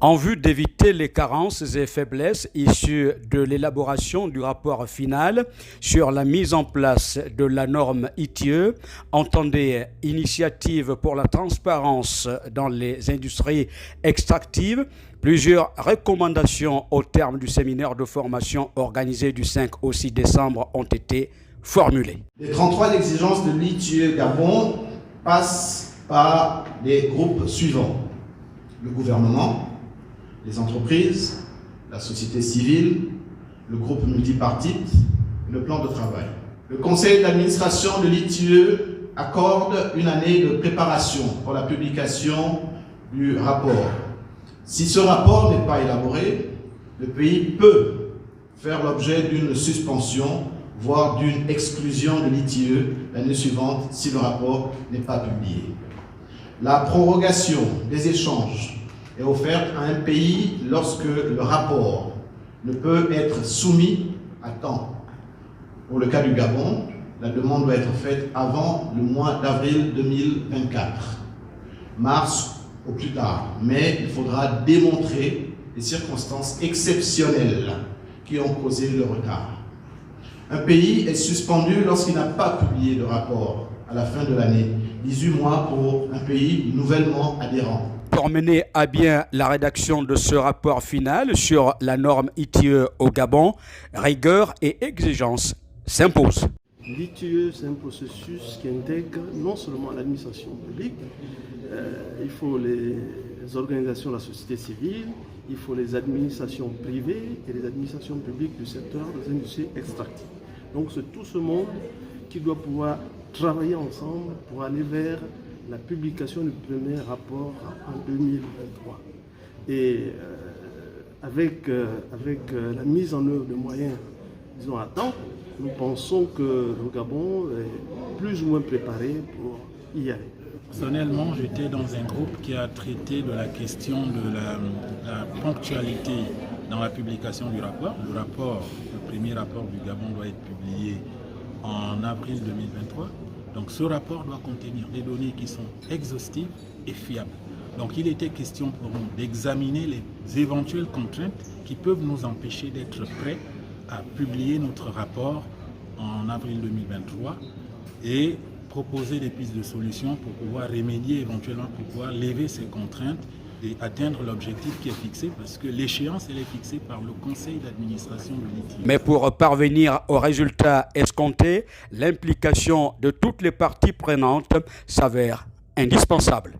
En vue d'éviter les carences et faiblesses issues de l'élaboration du rapport final sur la mise en place de la norme ITIE, entendez Initiative pour la transparence dans les industries extractives, plusieurs recommandations au terme du séminaire de formation organisé du 5 au 6 décembre ont été formulées. Les 33 exigences de l'ITIE Gabon passent par les groupes suivants: le gouvernement, les entreprises, la société civile, le groupe multipartite et le plan de travail. Le conseil d'administration de l'ITIE accorde une année de préparation pour la publication du rapport. Si ce rapport n'est pas élaboré, le pays peut faire l'objet d'une suspension, voire d'une exclusion de l'ITIE l'année suivante si le rapport n'est pas publié. La prorogation des échanges est offerte à un pays lorsque le rapport ne peut être soumis à temps. Pour le cas du Gabon, la demande doit être faite avant le mois d'avril 2024, mars au plus tard. Mais il faudra démontrer les circonstances exceptionnelles qui ont causé le retard. Un pays est suspendu lorsqu'il n'a pas publié de rapport à la fin de l'année, 18 mois pour un pays nouvellement adhérent. Pour mener à bien la rédaction de ce rapport final sur la norme ITIE au Gabon, rigueur et exigence s'imposent. L'ITIE, c'est un processus qui intègre non seulement l'administration publique, il faut les organisations de la société civile, il faut les administrations privées et les administrations publiques du secteur des industries extractives. Donc c'est tout ce monde qui doit pouvoir travailler ensemble pour aller vers la publication du premier rapport en 2023. Et avec la mise en œuvre de moyens, disons, à temps, nous pensons que le Gabon est plus ou moins préparé pour y aller. Personnellement, j'étais dans un groupe qui a traité de la question de la ponctualité dans la publication du rapport. Le premier rapport du Gabon doit être publié en avril 2023. Donc ce rapport doit contenir des données qui sont exhaustives et fiables. Donc il était question pour nous d'examiner les éventuelles contraintes qui peuvent nous empêcher d'être prêts à publier notre rapport en avril 2023 et proposer des pistes de solutions pour pouvoir remédier éventuellement, pour pouvoir lever ces contraintes et atteindre l'objectif qui est fixé, parce que l'échéance elle est fixée par le conseil d'administration de l'ITIE. Mais pour parvenir au résultat escompté, l'implication de toutes les parties prenantes s'avère indispensable.